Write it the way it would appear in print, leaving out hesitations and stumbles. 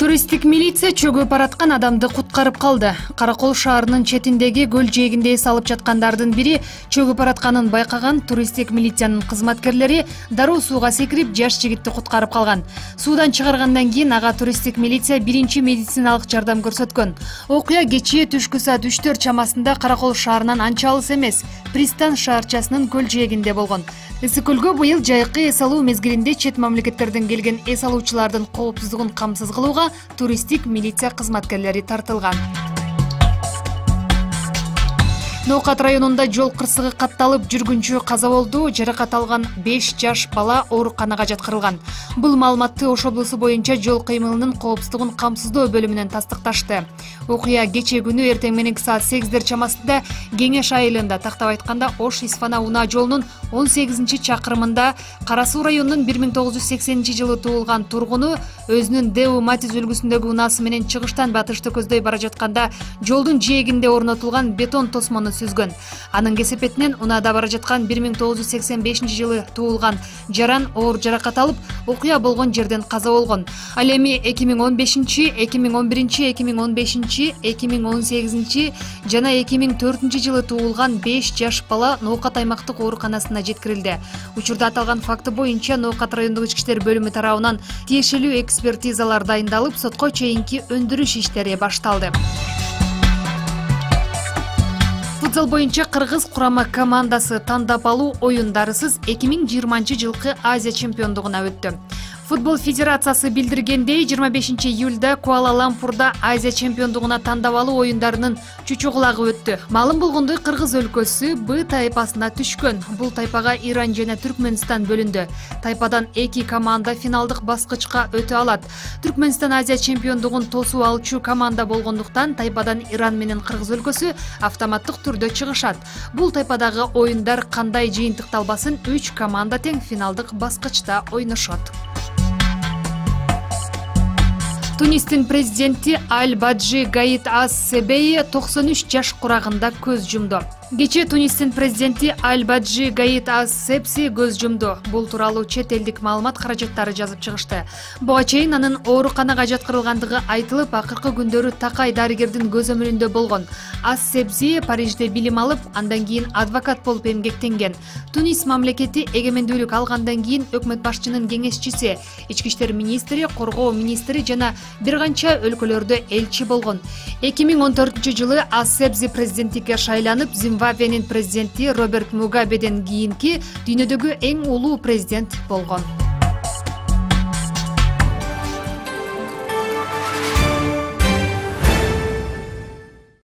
Туристтик милиция чөгүп бараткан адамды куткарып калды. Каракол шаарынын четиндеги көл жээгинде эс алып жаткандардын бири чөгүп баратканын байкаган туристтик милициянын кызматкерлери дароо сууга секирип жаш жигитти куткарып калган. Суудан чыгаргандан кийин ага туристтик милиция биринчи медициналык жардам көрсөткөн. Окуя кечээ түшкү саат 3-4 чамасында Каракол шаарынан анча алыс эмес, Пристан шаарчасынын көл жээгинде болгон. Ысык көлгө быйыл жайкы эс алуу мезгилинде чет мамлекеттерден келген эс алуучулардын коопсуздугун камсыз кылууга туристтик милиция кызматкерлери тартылган. Ноокат районунда жол кырсыгы катталып, жүргүнчү каза болду, жаракат алган 5 жаш бала ооруканага жаткырылган. Бул маалыматты Ош облусу боюнча жол кыймылынын коопсуздугун камсыздоо бөлүмүнөн тастыкташты. Окуя кечээ күнү эртең мененки саат 8 чамасында Кеңеш айылында, тактап айтканда Ош-Исфана унаа жолунун 18-чакырымында Кара Суу районунун 1980-жылы туулган тургуну өзүнүн Дэу Матиз үлгүсүндөгү унаасы менен чыгыштан батышты көздөй бара жатканда жолдун жээгинде орнотулган бетон тосмону сүзгөн. Анын кесепетинен унаада бара жаткан 1985-жылы туулган жаран оор жаракат алып, окуя болгон жерден каза болгон. Ал эми 2015, 2011, 2015, 2018 жана 2004-жылы туулган 5 жаш бала Ноокат аймактык ооруканасына жеткирилди. Учурда аталган факты боюнча Ноокат райондук ички иштер бөлүмү тарабынан тиешелүү экспертизалар дайындалып, сотко чейинки өндүрүш иштери башталды. Футзал боюнча Кыргыз курама командасы тандап алуу оюндарысыз 2020-жылкы Азия чемпиондугуна өттү. Футбол федерациясы билдиргендей, 25 июлда Куала-Лумпурда Азия чемпиондугуна тандап алуу оюндарынын чучугулагы өттү. Маалым болгондой, Кыргыз өлкөсү Б тайпасына түшкөн. Бул тайпага Иран жана Түркмөнстан бөлүндү. Тайпадан 2 команда финалдык баскычка өтө алат. Түркмөнстан Азия чемпиондугун тосуп алчу команда болгондуктан тайпадан Иран менен Кыргыз өлкөсү автоматтык түрдө чыгышат. Бул тайпадагы оюндар кандай жыйынтыкталбасын 3 команда тең финалдык баскычта ойношот. Тунистин президенти Аль-Баджи Гаит Ас-Себей 93 жаш курагында көз жумду. Кечээ Тунистин президенти Аль-Баджи Гаит Ас-Себси көз жумду. Бул тууралуу чет элдик маалымат каражаттары жазып чыгышты. Буга чейин анын ооруканага жаткырылгандыгы айтылып, акыркы күндөрү такай дарыгердин көзөмөлүндө болгон. Ас-Себси Парижде билим алып, андан кийин адвокат болуп эмгектенген. Тунис мамлекети эгемендүүлүк алгандан кийин өкмөт башчынын кеңешчиси, ички иштер министри, коргоо министри жана бир канча өлкөлөрдө элчи болгон. 2014-жылы Ас-Себси президенттикке шайланып, Зимбабвенин президенти Роберт Мугабеден кийинки дүйнөдөгү эң улуу президент болгон.